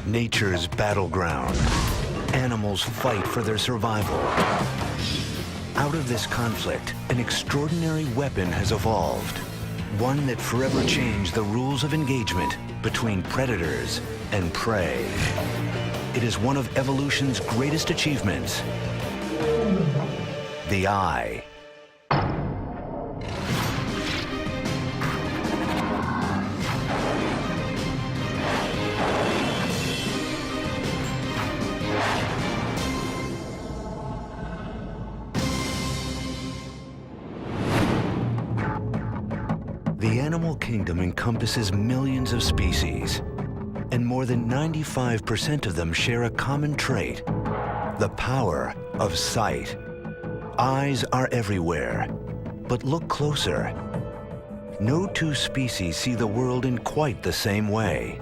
Nature's battleground. Animals fight for their survival. Out of this conflict, an extraordinary weapon has evolved. One that forever changed the rules of engagement between predators and prey. It is one of evolution's greatest achievements. The eye. The animal kingdom encompasses millions of species, and more than 95% of them share a common trait: the power of sight. Eyes are everywhere, but look closer. No two species see the world in quite the same way.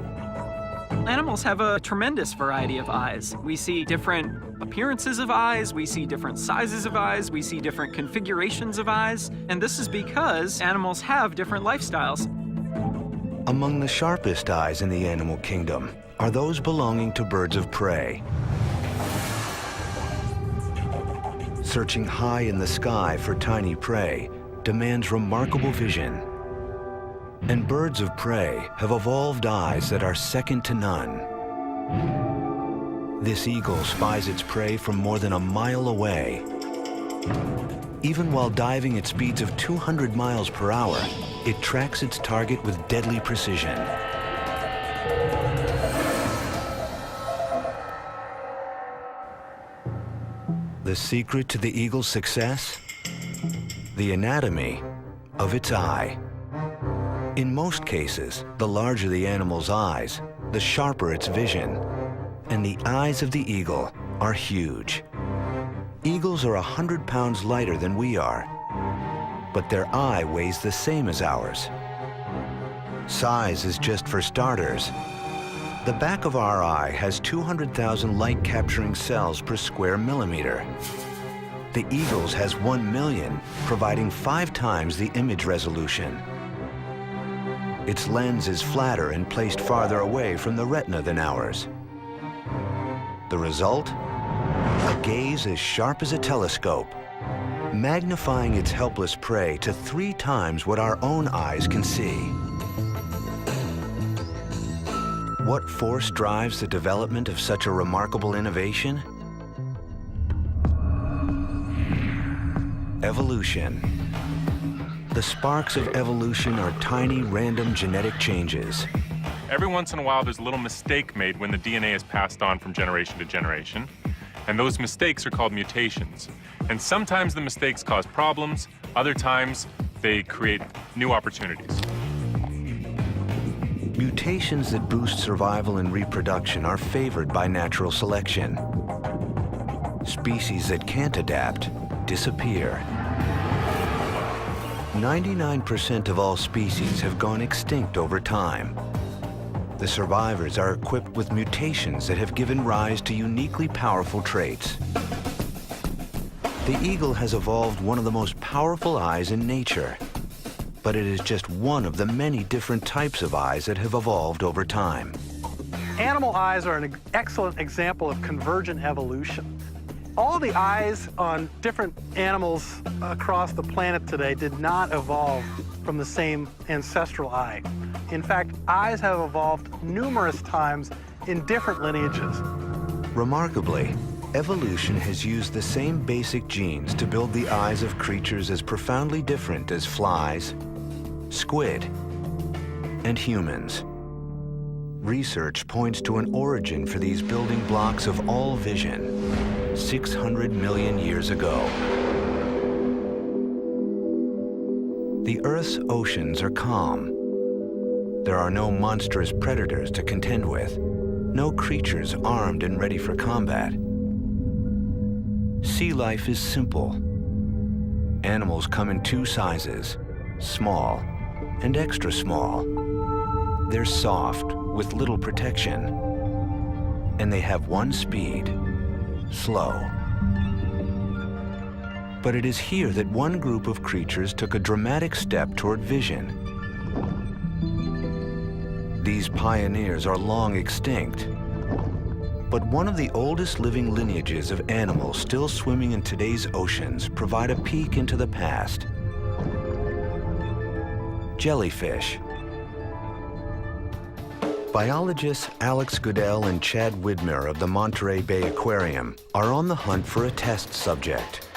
Animals have a tremendous variety of eyes. We see different appearances of eyes, we see different sizes of eyes, we see different configurations of eyes, and this is because animals have different lifestyles. Among the sharpest eyes in the animal kingdom are those belonging to birds of prey. Searching high in the sky for tiny prey demands remarkable vision. And birds of prey have evolved eyes that are second to none. This eagle spies its prey from more than a mile away. Even while diving at speeds of 200 miles per hour, it tracks its target with deadly precision. The secret to the eagle's success? The anatomy of its eye. In most cases, the larger the animal's eyes, the sharper its vision. And the eyes of the eagle are huge. Eagles are 100 pounds lighter than we are, but their eye weighs the same as ours. Size is just for starters. The back of our eye has 200,000 light-capturing cells per square millimeter. The eagle's has 1 million, providing 5 times the image resolution. Its lens is flatter and placed farther away from the retina than ours. The result? A gaze as sharp as a telescope, magnifying its helpless prey to 3 times what our own eyes can see. What force drives the development of such a remarkable innovation? Evolution. The sparks of evolution are tiny, random genetic changes. Every once in a while, there's a little mistake made when the DNA is passed on from generation to generation. And those mistakes are called mutations. And sometimes the mistakes cause problems, other times they create new opportunities. Mutations that boost survival and reproduction are favored by natural selection. Species that can't adapt disappear. 99% of all species have gone extinct over time. The survivors are equipped with mutations that have given rise to uniquely powerful traits. The eagle has evolved one of the most powerful eyes in nature, but it is just one of the many different types of eyes that have evolved over time. Animal eyes are an excellent example of convergent evolution. All the eyes on different animals across the planet today did not evolve from the same ancestral eye. In fact, eyes have evolved numerous times in different lineages. Remarkably, evolution has used the same basic genes to build the eyes of creatures as profoundly different as flies, squid, and humans. Research points to an origin for these building blocks of all vision 600 million years ago. The Earth's oceans are calm. There are no monstrous predators to contend with, no creatures armed and ready for combat. Sea life is simple. Animals come in 2 sizes, small and extra small. They're soft, with little protection, and they have one speed: slow. But it is here that one group of creatures took a dramatic step toward vision. These pioneers are long extinct, But one of the oldest living lineages of animals still swimming in today's oceans provide a peek into the past. Jellyfish. Biologists Alex Goodell and Chad Widmer of the Monterey Bay Aquarium are on the hunt for a test subject.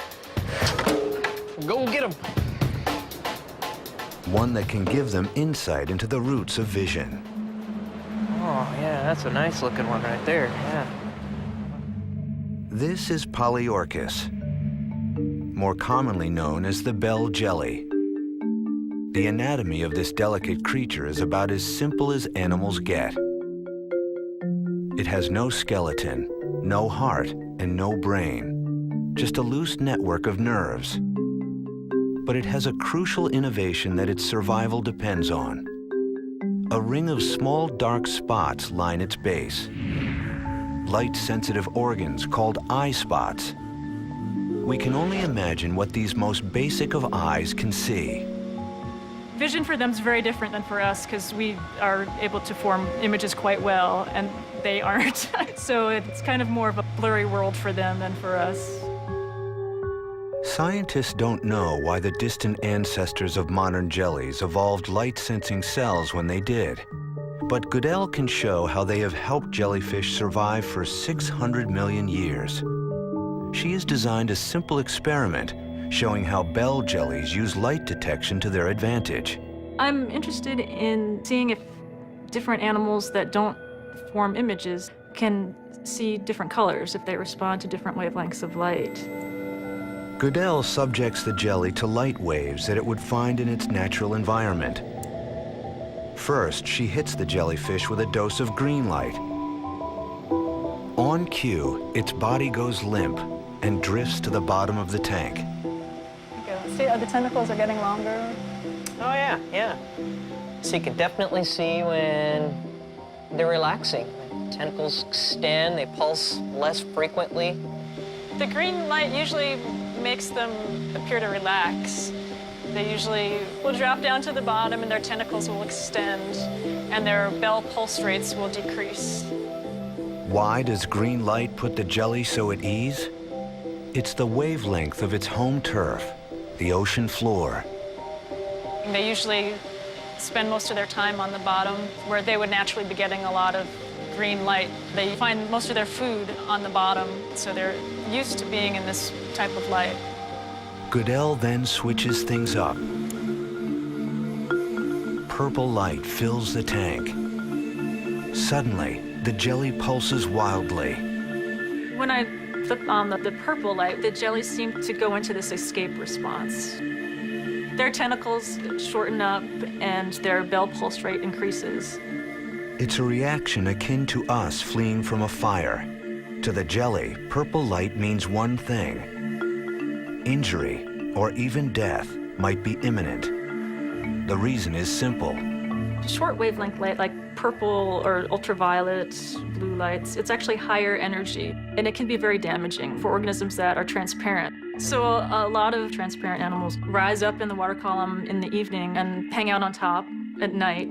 Go get him. One that can give them insight into the roots of vision. Oh, yeah, that's a nice looking one right there, yeah. This is Polyorchis, more commonly known as the bell jelly. The anatomy of this delicate creature is about as simple as animals get. It has no skeleton, no heart, and no brain, just a loose network of nerves. But it has a crucial innovation that its survival depends on. A ring of small dark spots line its base. Light-sensitive organs called eye spots. We can only imagine what these most basic of eyes can see. Vision for them is very different than for us because we are able to form images quite well and they aren't. So it's kind of more of a blurry world for them than for us. Scientists don't know why the distant ancestors of modern jellies evolved light-sensing cells when they did. But Goodell can show how they have helped jellyfish survive for 600 million years. She has designed a simple experiment showing how bell jellies use light detection to their advantage. I'm interested in seeing if different animals that don't form images can see different colors if they respond to different wavelengths of light. Goodell subjects the jelly to light waves that it would find in its natural environment. First, she hits the jellyfish with a dose of green light. On cue, its body goes limp and drifts to the bottom of the tank. See, the tentacles are getting longer. Oh, yeah, yeah. So you can definitely see when they're relaxing. Tentacles extend, they pulse less frequently. The green light usually makes them appear to relax. They usually will drop down to the bottom and their tentacles will extend and their bell pulse rates will decrease. Why does green light put the jelly so at ease? It's the wavelength of its home turf, the ocean floor. They usually spend most of their time on the bottom where they would naturally be getting a lot of green light. They find most of their food on the bottom, so they're used to being in this type of light. Goodell then switches things up. Purple light fills the tank. Suddenly, the jelly pulses wildly. When I flip on the purple light, the jellies seem to go into this escape response. Their tentacles shorten up and their bell pulse rate increases. It's a reaction akin to us fleeing from a fire. To the jelly, purple light means one thing. Injury, or even death, might be imminent. The reason is simple. Short wavelength light, like purple or ultraviolet, blue lights, it's actually higher energy, and it can be very damaging for organisms that are transparent. So a lot of transparent animals rise up in the water column in the evening and hang out on top at night.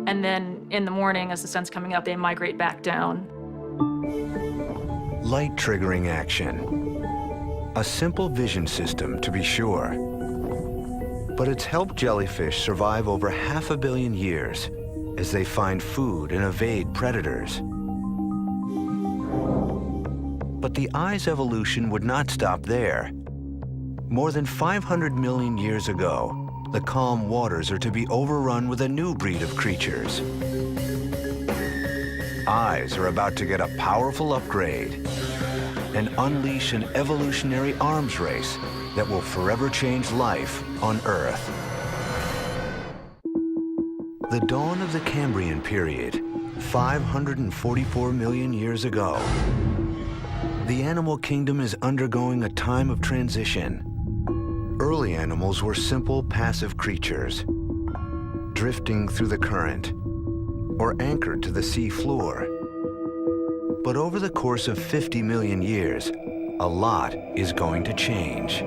And then in the morning, as the sun's coming up, they migrate back down. Light triggering action. A simple vision system, to be sure. But it's helped jellyfish survive over 500 million years as they find food and evade predators. But the eye's evolution would not stop there. More than 500 million years ago, the calm waters are to be overrun with a new breed of creatures. Eyes are about to get a powerful upgrade and unleash an evolutionary arms race that will forever change life on Earth. The dawn of the Cambrian period, 544 million years ago. The animal kingdom is undergoing a time of transition. Early animals were simple, passive creatures, drifting through the current or anchored to the sea floor. But over the course of 50 million years, a lot is going to change.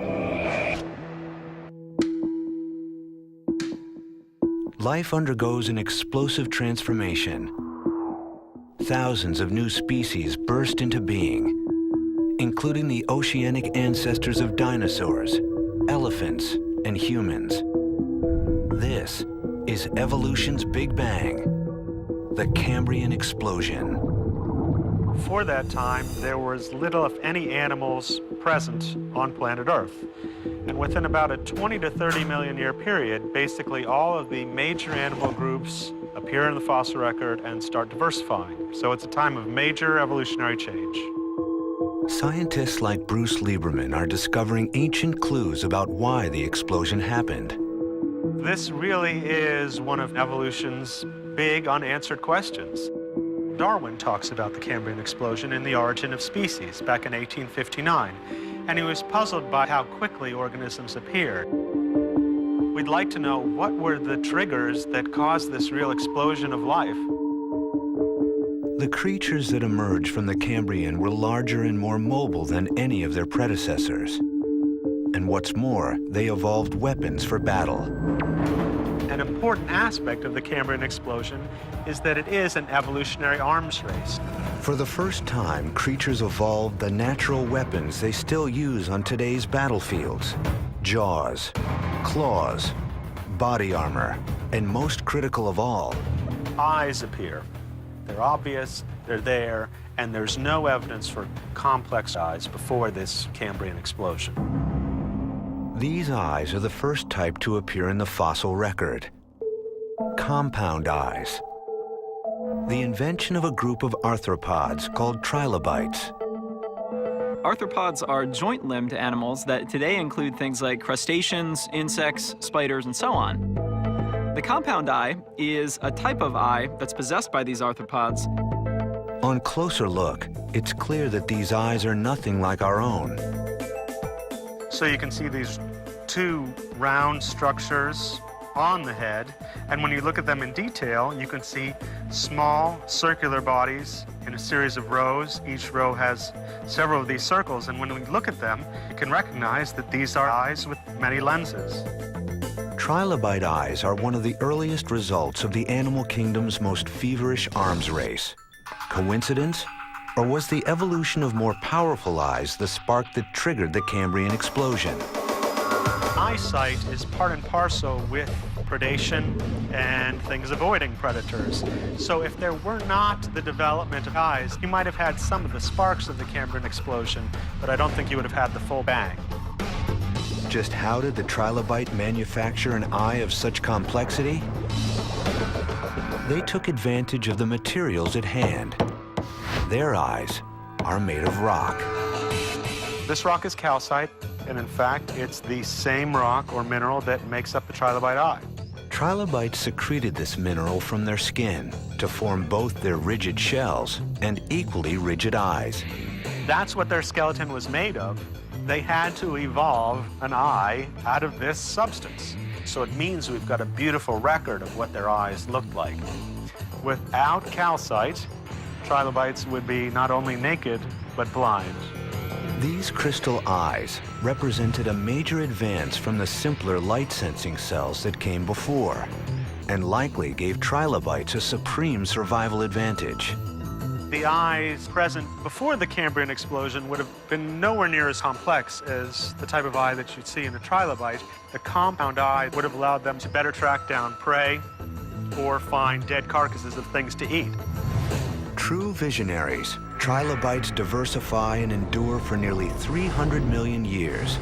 Life undergoes an explosive transformation. thousands of new species burst into being, including the oceanic ancestors of dinosaurs, elephants, and humans. This is evolution's Big Bang, the Cambrian explosion. For that time, there was little, if any, animals present on planet Earth. And within about a 20 to 30 million year period, basically all of the major animal groups appear in the fossil record and start diversifying. So it's a time of major evolutionary change. Scientists like Bruce Lieberman are discovering ancient clues about why the explosion happened. This really is one of evolution's big unanswered questions. Darwin talks about the Cambrian explosion in The Origin of Species back in 1859, and he was puzzled by how quickly organisms appeared. We'd like to know what were the triggers that caused this real explosion of life. The creatures that emerged from the Cambrian were larger and more mobile than any of their predecessors. And what's more, they evolved weapons for battle. An important aspect of the Cambrian explosion is that it is an evolutionary arms race. For the first time, creatures evolved the natural weapons they still use on today's battlefields: jaws, claws, body armor, and most critical of all, Eyes appear. They're obvious, they're there, and there's no evidence for complex eyes before this Cambrian explosion. these eyes are the first type to appear in the fossil record. Compound eyes. The invention of a group of arthropods called trilobites. Arthropods are joint-limbed animals that today include things like crustaceans, insects, spiders, and so on. The compound eye is a type of eye that's possessed by these arthropods. On closer look, it's clear that these eyes are nothing like our own. So you can see these two round structures on the head, and when you look at them in detail, you can see small circular bodies in a series of rows. Each row has several of these circles, and when we look at them, you can recognize that these are eyes with many lenses. Trilobite eyes are one of the earliest results of the animal kingdom's most feverish arms race. Coincidence? Or was the evolution of more powerful eyes the spark that triggered the Cambrian explosion? Eyesight is part and parcel with predation and things avoiding predators. So if there were not the development of eyes, you might have had some of the sparks of the Cambrian explosion, but I don't think you would have had the full bang. Just how did the trilobite manufacture an eye of such complexity? They took advantage of the materials at hand. Their eyes are made of rock. This rock is calcite, and in fact, it's the same rock or mineral that makes up the trilobite eye. Trilobites secreted this mineral from their skin to form both their rigid shells and equally rigid eyes. That's what their skeleton was made of. They had to evolve an eye out of this substance. So it means we've got a beautiful record of what their eyes looked like. Without calcite, trilobites would be not only naked, but blind. These crystal eyes represented a major advance from the simpler light-sensing cells that came before, and likely gave trilobites a supreme survival advantage. The eyes present before the Cambrian explosion would have been nowhere near as complex as the type of eye that you'd see in a trilobite. The compound eye would have allowed them to better track down prey or find dead carcasses of things to eat. True visionaries, trilobites diversify and endure for nearly 300 million years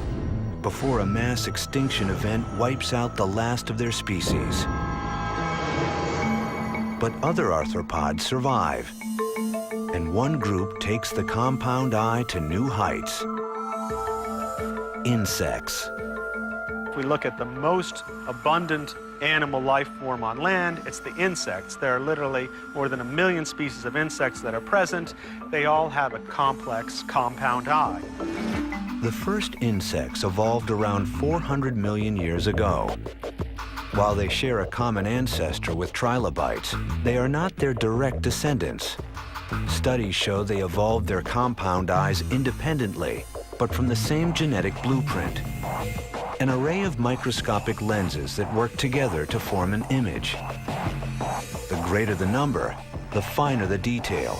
before a mass extinction event wipes out the last of their species. But other arthropods survive, and one group takes the compound eye to new heights. Insects. If we look at the most abundant animal life form on land, it's the insects. There are literally more than 1 million species of insects that are present. They all have a complex compound eye. The first insects evolved around 400 million years ago. While they share a common ancestor with trilobites, they are not their direct descendants. Studies show they evolved their compound eyes independently, but from the same genetic blueprint. An array of microscopic lenses that work together to form an image. The greater the number, the finer the detail.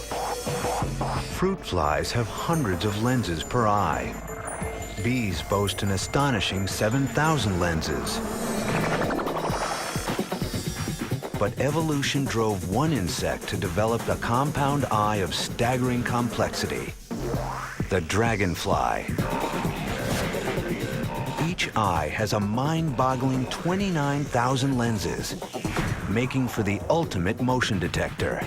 Fruit flies have hundreds of lenses per eye. Bees boast an astonishing 7,000 lenses. But evolution drove one insect to develop a compound eye of staggering complexity: the dragonfly. Each eye has a mind-boggling 29,000 lenses, making for the ultimate motion detector.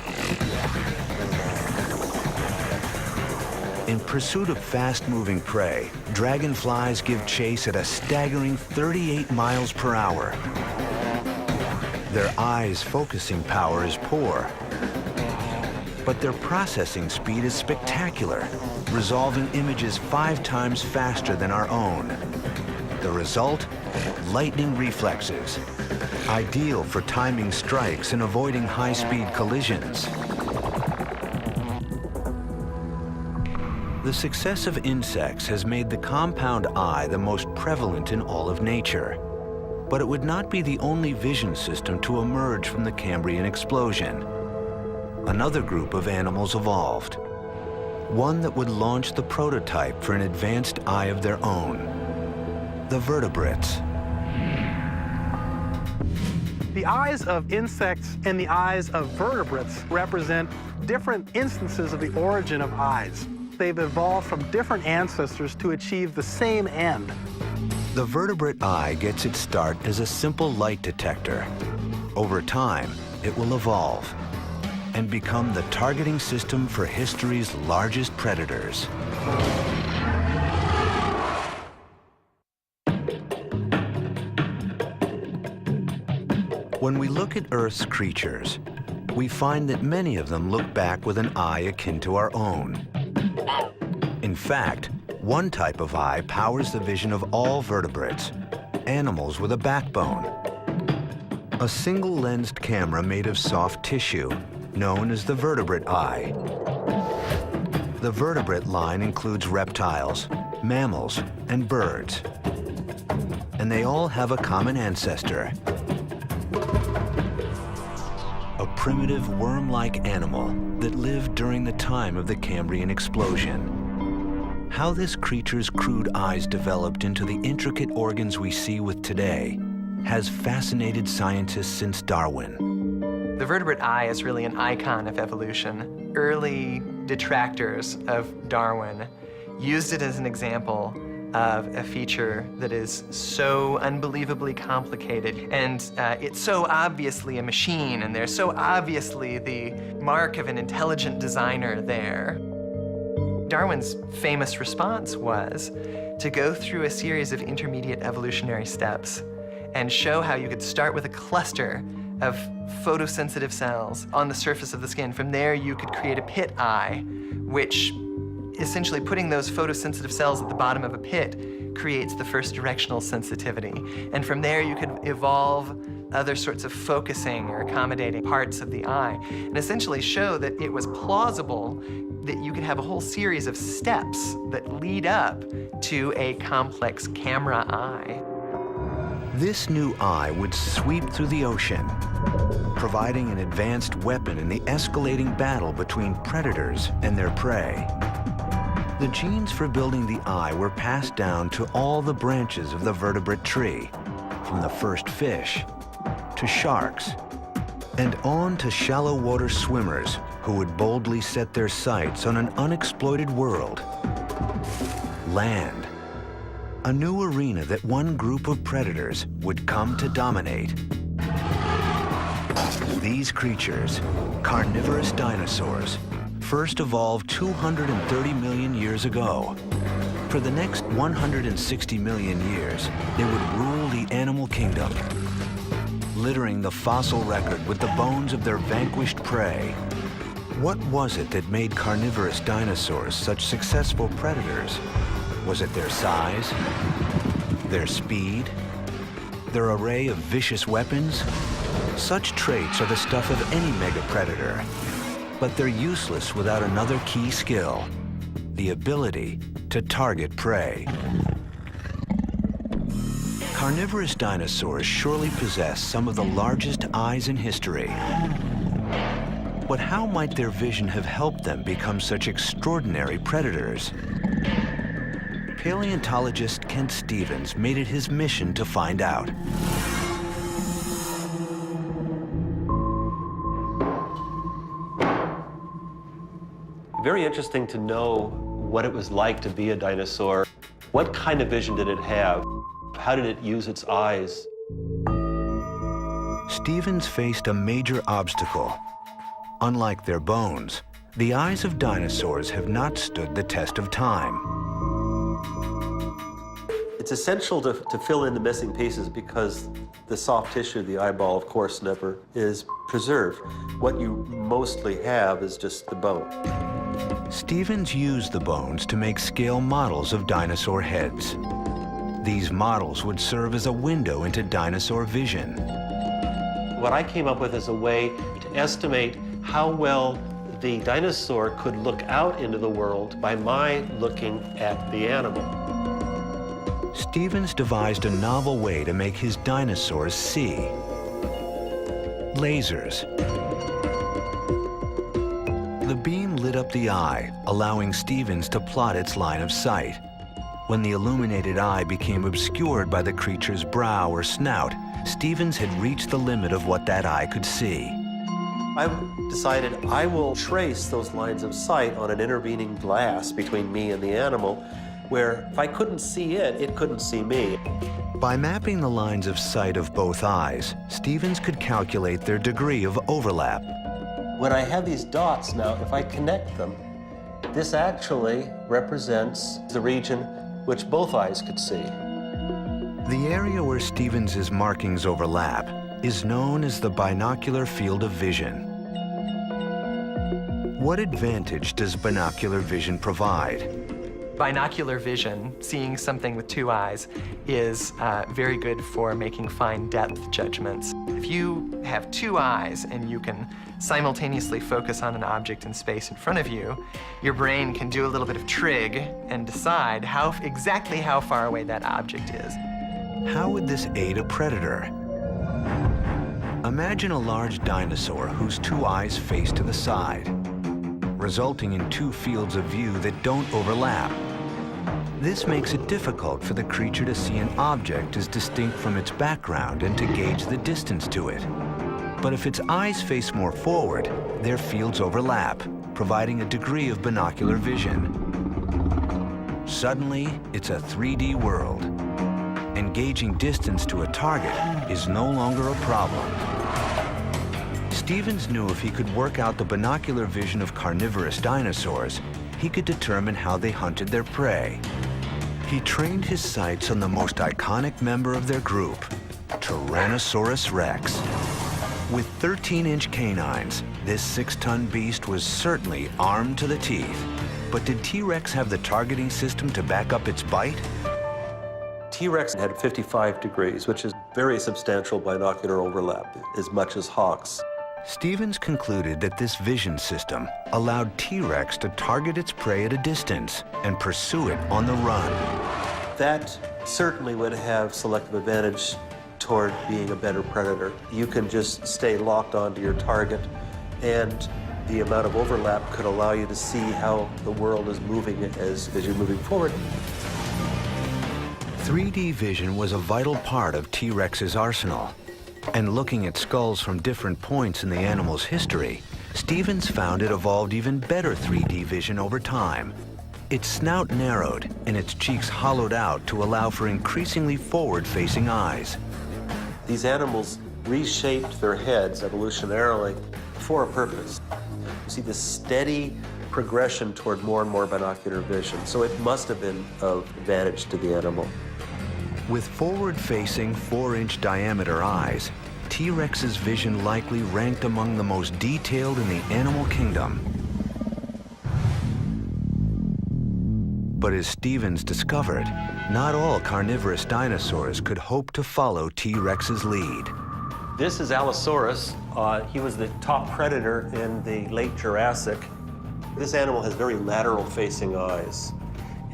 In pursuit of fast-moving prey, dragonflies give chase at a staggering 38 miles per hour. Their eyes' focusing power is poor, but their processing speed is spectacular, resolving images 5 times faster than our own. The result? Lightning reflexes, ideal for timing strikes and avoiding high-speed collisions. The success of insects has made the compound eye the most prevalent in all of nature. But it would not be the only vision system to emerge from the Cambrian explosion. Another group of animals evolved, one that would launch the prototype for an advanced eye of their own: the vertebrates. The eyes of insects and the eyes of vertebrates represent different instances of the origin of eyes. They've evolved from different ancestors to achieve the same end. The vertebrate eye gets its start as a simple light detector. Over time, it will evolve and become the targeting system for history's largest predators. When we look at Earth's creatures, we find that many of them look back with an eye akin to our own. In fact, one type of eye powers the vision of all vertebrates, animals with a backbone. A single-lensed camera made of soft tissue, known as the vertebrate eye. The vertebrate line includes reptiles, mammals, and birds. And they all have a common ancestor: a primitive worm-like animal that lived during the time of the Cambrian explosion. How this creature's crude eyes developed into the intricate organs we see with today has fascinated scientists since Darwin. The vertebrate eye is really an icon of evolution. Early detractors of Darwin used it as an example of a feature that is so unbelievably complicated, and it's so obviously a machine, and there's so obviously the mark of an intelligent designer there. Darwin's famous response was to go through a series of intermediate evolutionary steps and show how you could start with a cluster of photosensitive cells on the surface of the skin. From there, you could create a pit eye, which essentially, putting those photosensitive cells at the bottom of a pit creates the first directional sensitivity. And from there, you could evolve other sorts of focusing or accommodating parts of the eye, and essentially show that it was plausible that you could have a whole series of steps that lead up to a complex camera eye. This new eye would sweep through the ocean, providing an advanced weapon in the escalating battle between predators and their prey. The genes for building the eye were passed down to all the branches of the vertebrate tree, from the first fish to sharks, and on to shallow water swimmers who would boldly set their sights on an unexploited world. Land, a new arena that one group of predators would come to dominate. These creatures, carnivorous dinosaurs, first evolved 230 million years ago. For the next 160 million years, they would rule the animal kingdom, littering the fossil record with the bones of their vanquished prey. What was it that made carnivorous dinosaurs such successful predators? Was it their size, their speed, their array of vicious weapons? Such traits are the stuff of any megapredator, but they're useless without another key skill: the ability to target prey. Carnivorous dinosaurs surely possess some of the largest eyes in history. But how might their vision have helped them become such extraordinary predators? Paleontologist Kent Stevens made it his mission to find out. Very interesting to know what it was like to be a dinosaur. What kind of vision did it have? How did it use its eyes? Stevens faced a major obstacle. Unlike their bones, the eyes of dinosaurs have not stood the test of time. It's essential to fill in the missing pieces because the soft tissue of the eyeball, of course, never is preserved. What you mostly have is just the bone. Stevens used the bones to make scale models of dinosaur heads. These models would serve as a window into dinosaur vision. What I came up with is a way to estimate how well the dinosaur could look out into the world by my looking at the animal. Stevens devised a novel way to make his dinosaurs see. Lasers. The beam lit up the eye, allowing Stevens to plot its line of sight. When the illuminated eye became obscured by the creature's brow or snout, Stevens had reached the limit of what that eye could see. I decided I will trace those lines of sight on an intervening glass between me and the animal, where if I couldn't see it, it couldn't see me. By mapping the lines of sight of both eyes, Stevens could calculate their degree of overlap. When I have these dots now, if I connect them, this actually represents the region which both eyes could see. The area where Stevens's markings overlap is known as the binocular field of vision. What advantage does binocular vision provide? Binocular vision, seeing something with two eyes, is very good for making fine depth judgments. If you have two eyes and you can simultaneously focus on an object in space in front of you, your brain can do a little bit of trig and decide exactly how far away that object is. How would this aid a predator? Imagine a large dinosaur whose two eyes face to the side, resulting in two fields of view that don't overlap. This makes it difficult for the creature to see an object as distinct from its background and to gauge the distance to it. But if its eyes face more forward, their fields overlap, providing a degree of binocular vision. Suddenly, it's a 3D world. Engaging distance to a target is no longer a problem. Stevens knew if he could work out the binocular vision of carnivorous dinosaurs, he could determine how they hunted their prey. He trained his sights on the most iconic member of their group, Tyrannosaurus Rex. With 13-inch canines, this 6-ton beast was certainly armed to the teeth. But did T-Rex have the targeting system to back up its bite? T-Rex had 55 degrees, which is very substantial binocular overlap, as much as hawks. Stevens concluded that this vision system allowed T-Rex to target its prey at a distance and pursue it on the run. That certainly would have selective advantage toward being a better predator. You can just stay locked onto your target, and the amount of overlap could allow you to see how the world is moving as you're moving forward. 3D vision was a vital part of T-Rex's arsenal. And looking at skulls from different points in the animal's history, Stevens found it evolved even better 3D vision over time. Its snout narrowed and its cheeks hollowed out to allow for increasingly forward-facing eyes. These animals reshaped their heads evolutionarily for a purpose. You see this steady progression toward more and more binocular vision, so it must have been of advantage to the animal. With forward-facing 4-inch diameter eyes, T-Rex's vision likely ranked among the most detailed in the animal kingdom. But as Stevens discovered, not all carnivorous dinosaurs could hope to follow T-Rex's lead. This is Allosaurus. He was the top predator in the late Jurassic. This animal has very lateral-facing eyes.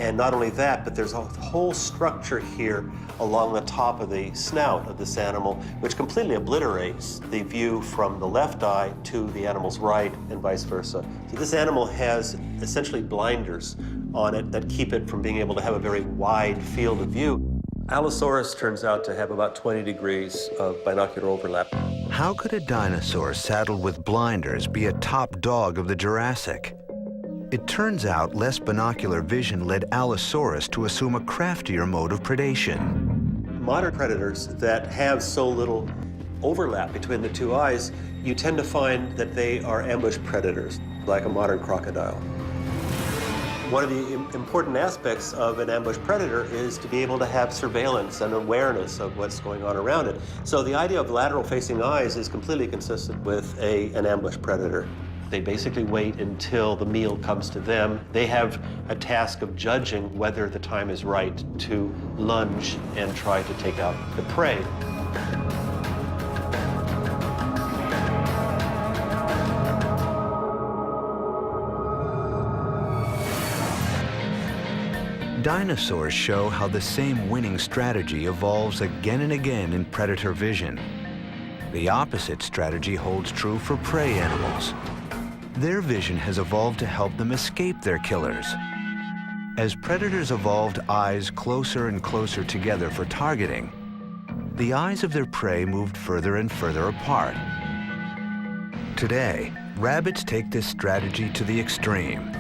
And not only that, but there's a whole structure here along the top of the snout of this animal, which completely obliterates the view from the left eye to the animal's right and vice versa. So this animal has essentially blinders on it that keep it from being able to have a very wide field of view. Allosaurus turns out to have about 20 degrees of binocular overlap. How could a dinosaur saddled with blinders be a top dog of the Jurassic? It turns out less binocular vision led Allosaurus to assume a craftier mode of predation. Modern predators that have so little overlap between the two eyes, you tend to find that they are ambush predators, like a modern crocodile. One of the important aspects of an ambush predator is to be able to have surveillance and awareness of what's going on around it. So the idea of lateral-facing eyes is completely consistent with an ambush predator. They basically wait until the meal comes to them. They have a task of judging whether the time is right to lunge and try to take out the prey. Dinosaurs show how the same winning strategy evolves again and again in predator vision. The opposite strategy holds true for prey animals. Their vision has evolved to help them escape their killers. As predators evolved eyes closer and closer together for targeting, the eyes of their prey moved further and further apart. Today, rabbits take this strategy to the extreme.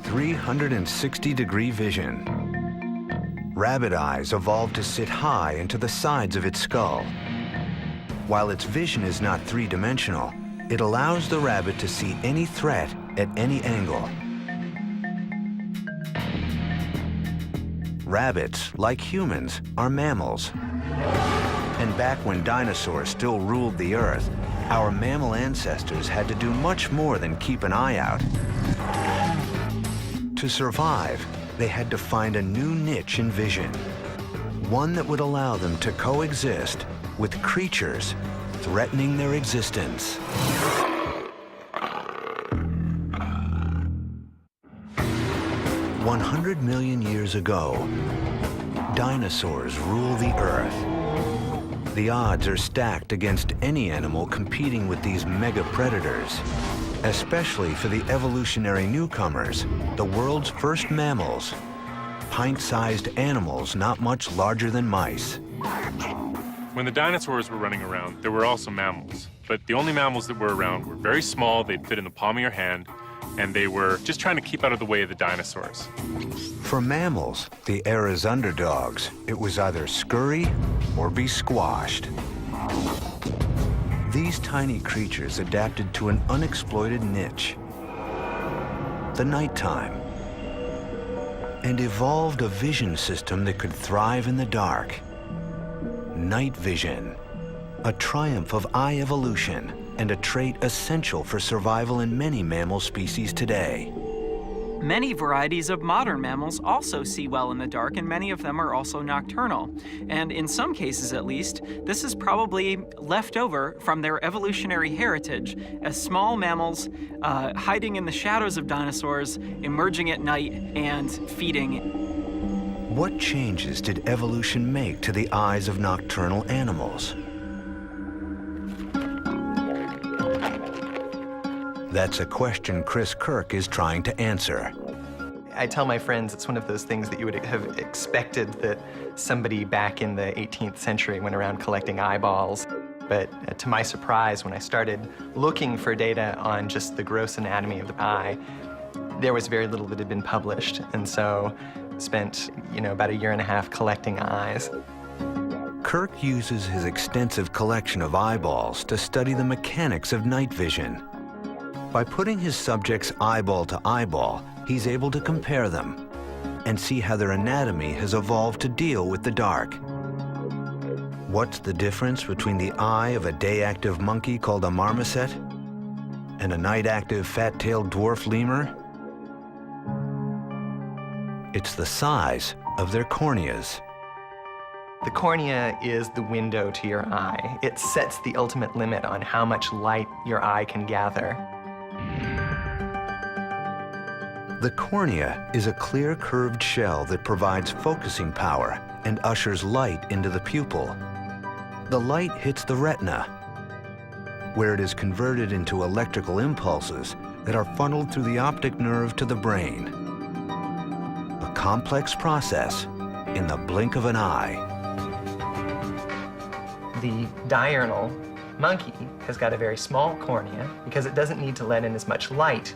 360-degree vision. Rabbit eyes evolved to sit high into the sides of its skull. While its vision is not three-dimensional, it allows the rabbit to see any threat at any angle. Rabbits, like humans, are mammals. And back when dinosaurs still ruled the Earth, our mammal ancestors had to do much more than keep an eye out. To survive, they had to find a new niche in vision, one that would allow them to coexist with creatures threatening their existence. 100 million years ago, dinosaurs rule the Earth. The odds are stacked against any animal competing with these mega predators, especially for the evolutionary newcomers, the world's first mammals, pint-sized animals not much larger than mice. When the dinosaurs were running around, there were also mammals. But the only mammals that were around were very small, they'd fit in the palm of your hand, and they were just trying to keep out of the way of the dinosaurs. For mammals, the era's underdogs, it was either scurry or be squashed. These tiny creatures adapted to an unexploited niche, the nighttime, and evolved a vision system that could thrive in the dark. Night vision, a triumph of eye evolution and a trait essential for survival in many mammal species today. Many varieties of modern mammals also see well in the dark, and many of them are also nocturnal. And in some cases, at least, this is probably left over from their evolutionary heritage, as small mammals hiding in the shadows of dinosaurs, emerging at night, and feeding. What changes did evolution make to the eyes of nocturnal animals? That's a question Chris Kirk is trying to answer. I tell my friends it's one of those things that you would have expected that somebody back in the 18th century went around collecting eyeballs. But to my surprise, when I started looking for data on just the gross anatomy of the eye, there was very little that had been published. And so spent, about a year and a half collecting eyes. Kirk uses his extensive collection of eyeballs to study the mechanics of night vision. By putting his subjects eyeball to eyeball, he's able to compare them and see how their anatomy has evolved to deal with the dark. What's the difference between the eye of a day-active monkey called a marmoset and a night-active fat-tailed dwarf lemur? It's the size of their corneas. The cornea is the window to your eye. It sets the ultimate limit on how much light your eye can gather. The cornea is a clear curved shell that provides focusing power and ushers light into the pupil. The light hits the retina, where it is converted into electrical impulses that are funneled through the optic nerve to the brain. A complex process in the blink of an eye. The diurnal monkey has got a very small cornea because it doesn't need to let in as much light,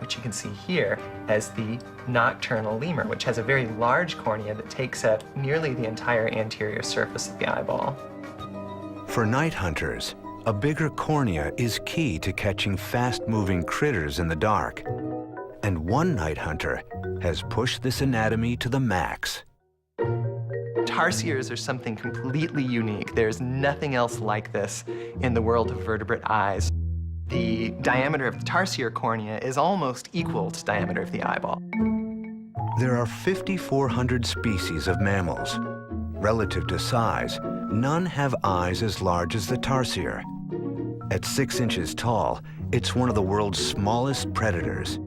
which you can see here, as the nocturnal lemur, which has a very large cornea that takes up nearly the entire anterior surface of the eyeball. For night hunters, a bigger cornea is key to catching fast-moving critters in the dark. And one night hunter has pushed this anatomy to the max. Tarsiers are something completely unique. There's nothing else like this in the world of vertebrate eyes. The diameter of the tarsier cornea is almost equal to the diameter of the eyeball. There are 5,400 species of mammals. Relative to size, none have eyes as large as the tarsier. At 6 inches tall, it's one of the world's smallest predators.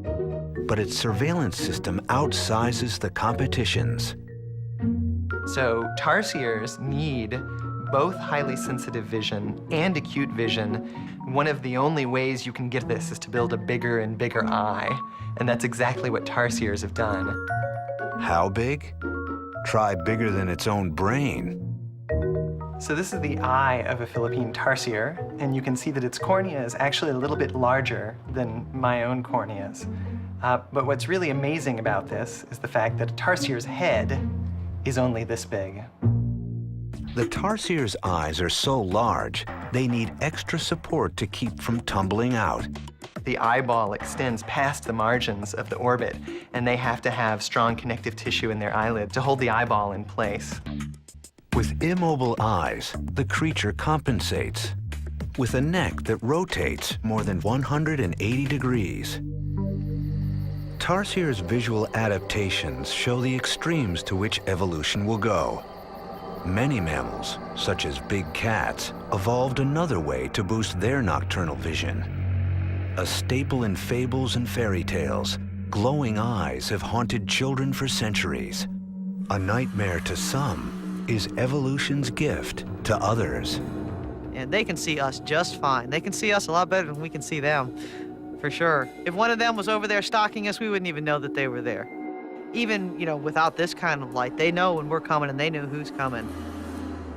But its surveillance system outsizes the competition's. So tarsiers need both highly sensitive vision and acute vision. One of the only ways you can get this is to build a bigger and bigger eye, and that's exactly what tarsiers have done. How big? Try bigger than its own brain. So this is the eye of a Philippine tarsier, and you can see that its cornea is actually a little bit larger than my own corneas. But what's really amazing about this is the fact that a tarsier's head is only this big. The tarsier's eyes are so large, they need extra support to keep from tumbling out. The eyeball extends past the margins of the orbit, and they have to have strong connective tissue in their eyelid to hold the eyeball in place. With immobile eyes, the creature compensates with a neck that rotates more than 180 degrees. Tarsier's visual adaptations show the extremes to which evolution will go. Many mammals, such as big cats, evolved another way to boost their nocturnal vision. A staple in fables and fairy tales, glowing eyes have haunted children for centuries. A nightmare to some is evolution's gift to others. And they can see us just fine. They can see us a lot better than we can see them, for sure. If one of them was over there stalking us, we wouldn't even know that they were there. Even, without this kind of light, they know when we're coming and they know who's coming.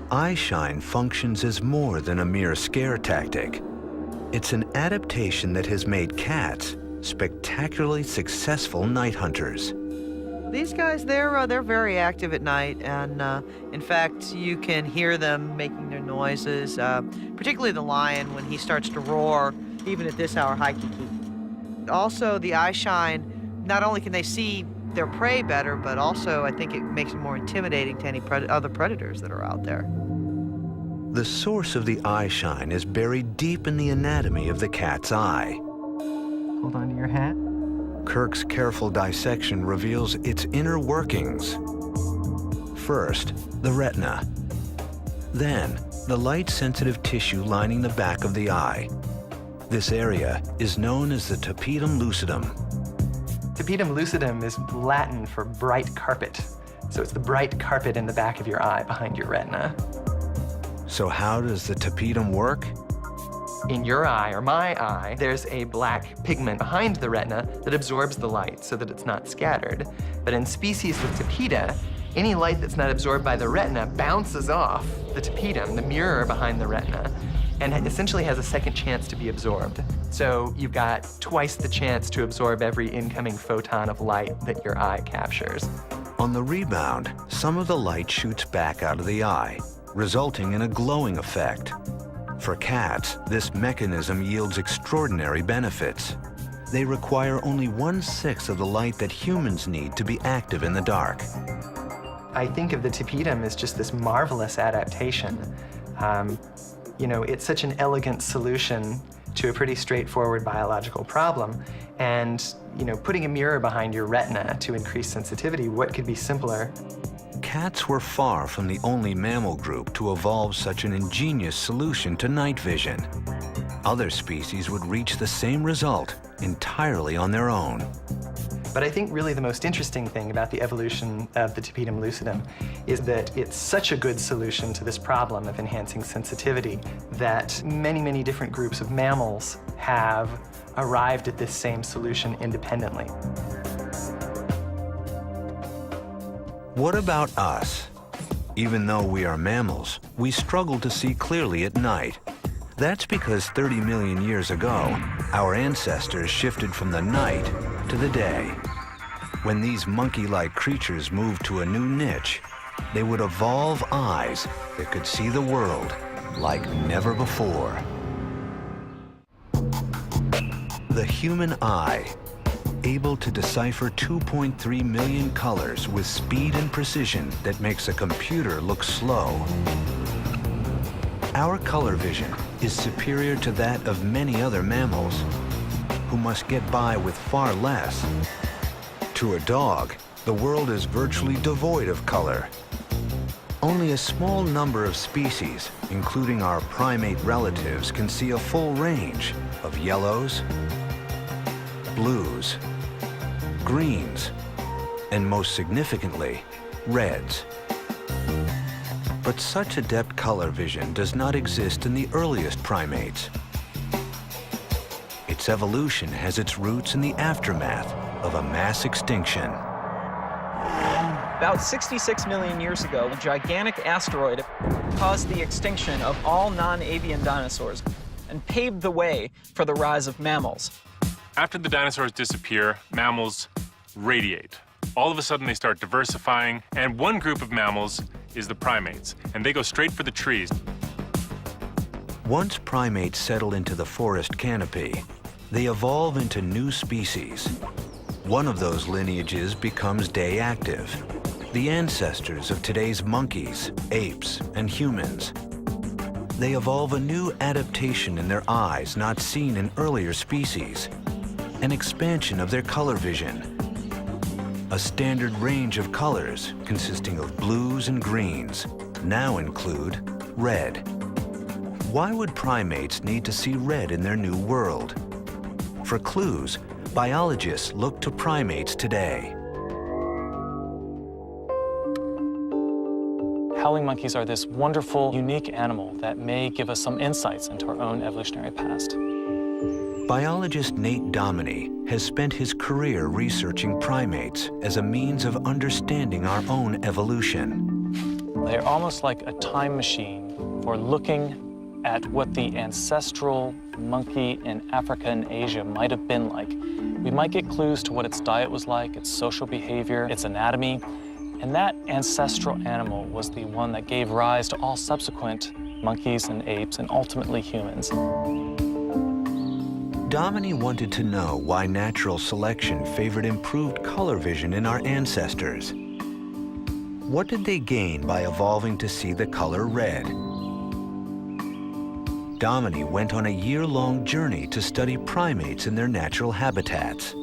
Eyeshine functions as more than a mere scare tactic. It's an adaptation that has made cats spectacularly successful night hunters. These guys, they're very active at night, and in fact, you can hear them making their noises, particularly the lion when he starts to roar, even at this hour, high-kiki. Also, the eyeshine, not only can they see their prey better, but also I think it makes it more intimidating to any other predators that are out there. The source of the eyeshine is buried deep in the anatomy of the cat's eye. Hold on to your hat. Kirk's careful dissection reveals its inner workings. First, the retina. Then, the light-sensitive tissue lining the back of the eye. This area is known as the tapetum lucidum. Tapetum lucidum is Latin for bright carpet. So it's the bright carpet in the back of your eye behind your retina. So how does the tapetum work? In your eye, or my eye, there's a black pigment behind the retina that absorbs the light so that it's not scattered. But in species with tapeta, any light that's not absorbed by the retina bounces off the tapetum, the mirror behind the retina, and essentially has a second chance to be absorbed. So you've got twice the chance to absorb every incoming photon of light that your eye captures. On the rebound, some of the light shoots back out of the eye, resulting in a glowing effect. For cats, this mechanism yields extraordinary benefits. They require only 1/6 of the light that humans need to be active in the dark. I think of the tapetum as just this marvelous adaptation. It's such an elegant solution to a pretty straightforward biological problem. And, putting a mirror behind your retina to increase sensitivity, what could be simpler? Cats were far from the only mammal group to evolve such an ingenious solution to night vision. Other species would reach the same result entirely on their own. But I think really the most interesting thing about the evolution of the tapetum lucidum is that it's such a good solution to this problem of enhancing sensitivity that many, many different groups of mammals have arrived at this same solution independently. What about us? Even though we are mammals, we struggle to see clearly at night. That's because 30 million years ago, our ancestors shifted from the night to the day. When these monkey-like creatures moved to a new niche, they would evolve eyes that could see the world like never before. The human eye, able to decipher 2.3 million colors with speed and precision that makes a computer look slow. Our color vision is superior to that of many other mammals, who must get by with far less. To a dog, the world is virtually devoid of color. Only a small number of species, including our primate relatives, can see a full range of yellows, blues, greens, and most significantly, reds. But such adept color vision does not exist in the earliest primates. Its evolution has its roots in the aftermath of a mass extinction. About 66 million years ago, a gigantic asteroid caused the extinction of all non-avian dinosaurs and paved the way for the rise of mammals. After the dinosaurs disappear, mammals radiate. All of a sudden, they start diversifying, and one group of mammals is the primates, and they go straight for the trees. Once primates settle into the forest canopy, they evolve into new species. One of those lineages becomes day active, the ancestors of today's monkeys, apes, and humans. They evolve a new adaptation in their eyes not seen in earlier species, an expansion of their color vision. A standard range of colors consisting of blues and greens now include red. Why would primates need to see red in their new world? For clues, biologists look to primates today. Howling monkeys are this wonderful, unique animal that may give us some insights into our own evolutionary past. Biologist Nate Dominy has spent his career researching primates as a means of understanding our own evolution. They're almost like a time machine for looking at what the ancestral monkey in Africa and Asia might have been like. We might get clues to what its diet was like, its social behavior, its anatomy, and that ancestral animal was the one that gave rise to all subsequent monkeys and apes and ultimately humans. Dominy wanted to know why natural selection favored improved color vision in our ancestors. What did they gain by evolving to see the color red? Dominy went on a year-long journey to study primates in their natural habitats.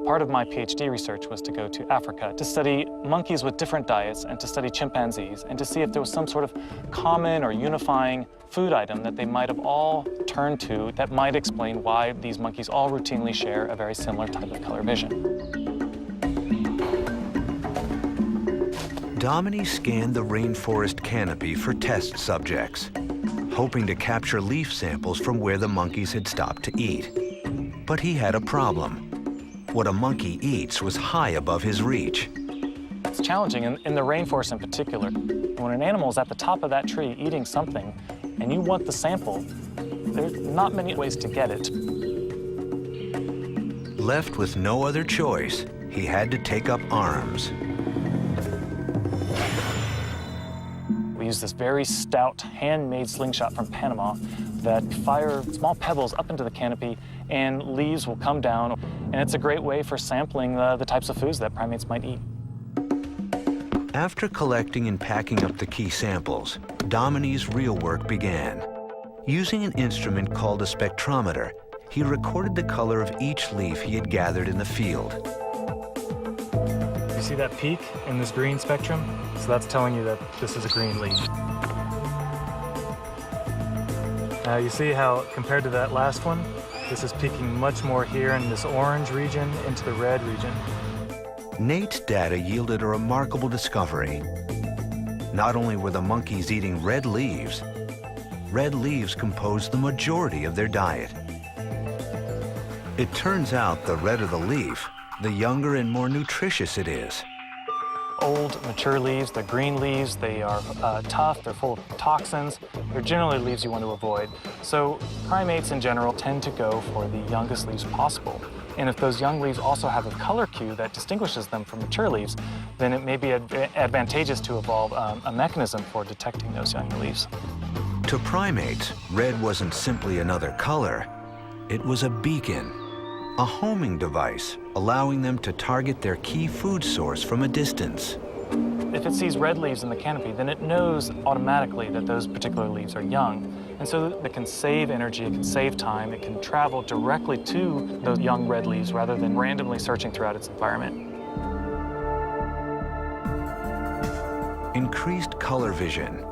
Part of my PhD research was to go to Africa to study monkeys with different diets and to study chimpanzees and to see if there was some sort of common or unifying food item that they might have all turned to that might explain why these monkeys all routinely share a very similar type of color vision. Dominy scanned the rainforest canopy for test subjects, hoping to capture leaf samples from where the monkeys had stopped to eat. But he had a problem. What a monkey eats was high above his reach. It's challenging in the rainforest in particular. When an animal is at the top of that tree eating something and you want the sample, there's not many ways to get it. Left with no other choice, he had to take up arms. We use this very stout, handmade slingshot from Panama that fire small pebbles up into the canopy and leaves will come down. And it's a great way for sampling the types of foods that primates might eat. After collecting and packing up the key samples, Dominy's real work began. Using an instrument called a spectrometer, he recorded the color of each leaf he had gathered in the field. You see that peak in this green spectrum? So that's telling you that this is a green leaf. Now you see how, compared to that last one, This is peaking much more here in this orange region into the red region. Nate's data yielded a remarkable discovery. Not only were the monkeys eating red leaves composed the majority of their diet. It turns out the redder the leaf, the younger and more nutritious it is. Old, mature leaves, the green leaves, they are tough, they're full of toxins. They're generally leaves you want to avoid. So primates in general tend to go for the youngest leaves possible. And if those young leaves also have a color cue that distinguishes them from mature leaves, then it may be advantageous to evolve a mechanism for detecting those young leaves. To primates, red wasn't simply another color. It was a beacon, a homing device, allowing them to target their key food source from a distance. If it sees red leaves in the canopy, then it knows automatically that those particular leaves are young. And so it can save energy, it can save time, it can travel directly to those young red leaves rather than randomly searching throughout its environment. Increased color vision,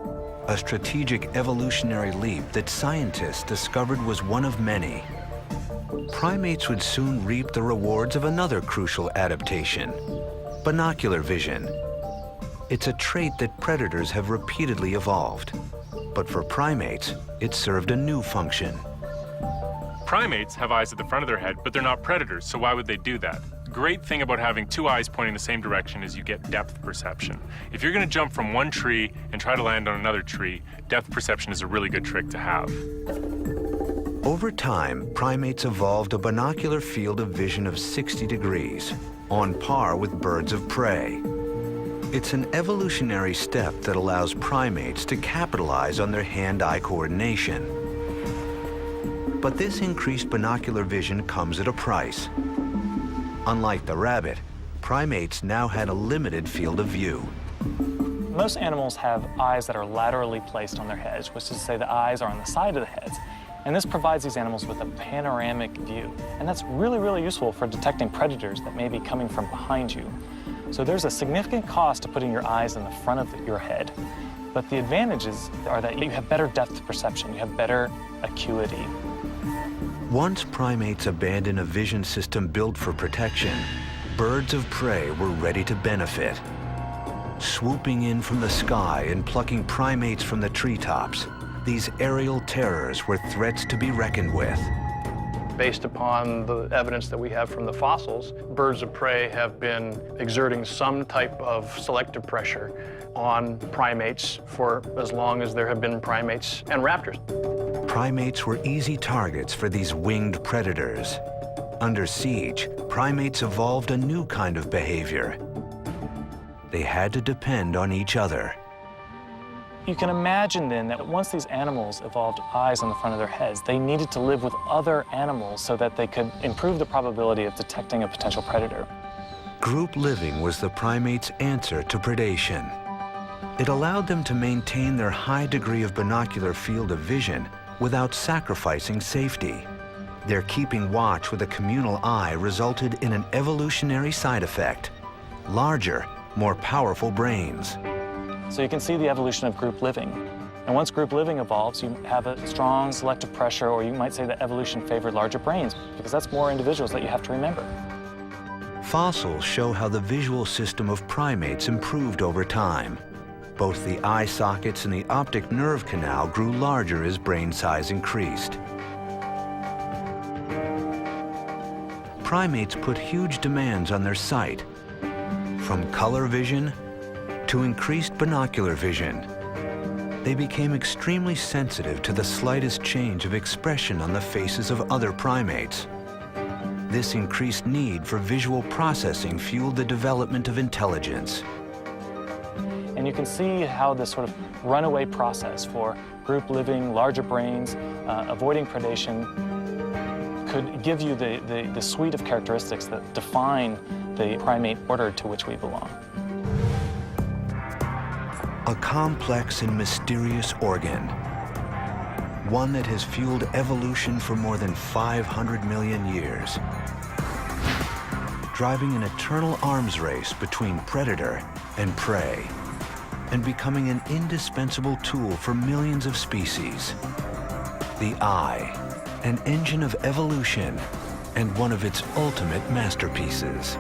a strategic evolutionary leap that scientists discovered was one of many. Primates would soon reap the rewards of another crucial adaptation, binocular vision. It's a trait that predators have repeatedly evolved. But for primates, it served a new function. Primates have eyes at the front of their head, but they're not predators, so why would they do that? Great thing about having two eyes pointing the same direction is you get depth perception. If you're going to jump from one tree and try to land on another tree, depth perception is a really good trick to have. Over time, primates evolved a binocular field of vision of 60 degrees, on par with birds of prey. It's an evolutionary step that allows primates to capitalize on their hand-eye coordination. But this increased binocular vision comes at a price. Unlike the rabbit, primates now had a limited field of view. Most animals have eyes that are laterally placed on their heads, which is to say the eyes are on the side of the heads. And this provides these animals with a panoramic view. And that's really, really useful for detecting predators that may be coming from behind you. So there's a significant cost to putting your eyes in the front of your head. But the advantages are that you have better depth perception, you have better acuity. Once primates abandoned a vision system built for protection, birds of prey were ready to benefit. Swooping in from the sky and plucking primates from the treetops, these aerial terrors were threats to be reckoned with. Based upon the evidence that we have from the fossils, birds of prey have been exerting some type of selective pressure on primates for as long as there have been primates and raptors. Primates were easy targets for these winged predators. Under siege, primates evolved a new kind of behavior. They had to depend on each other. You can imagine then that once these animals evolved eyes on the front of their heads, they needed to live with other animals so that they could improve the probability of detecting a potential predator. Group living was the primates' answer to predation. It allowed them to maintain their high degree of binocular field of vision without sacrificing safety. Their keeping watch with a communal eye resulted in an evolutionary side effect: larger, more powerful brains. So you can see the evolution of group living. And once group living evolves, you have a strong selective pressure, or you might say that evolution favored larger brains, because that's more individuals that you have to remember. Fossils show how the visual system of primates improved over time. Both the eye sockets and the optic nerve canal grew larger as brain size increased. Primates put huge demands on their sight, from color vision to increased binocular vision. They became extremely sensitive to the slightest change of expression on the faces of other primates. This increased need for visual processing fueled the development of intelligence. And you can see how this sort of runaway process for group living, larger brains, avoiding predation, could give you the suite of characteristics that define the primate order to which we belong. A complex and mysterious organ, one that has fueled evolution for more than 500 million years, driving an eternal arms race between predator and prey, and becoming an indispensable tool for millions of species. The eye, an engine of evolution and one of its ultimate masterpieces.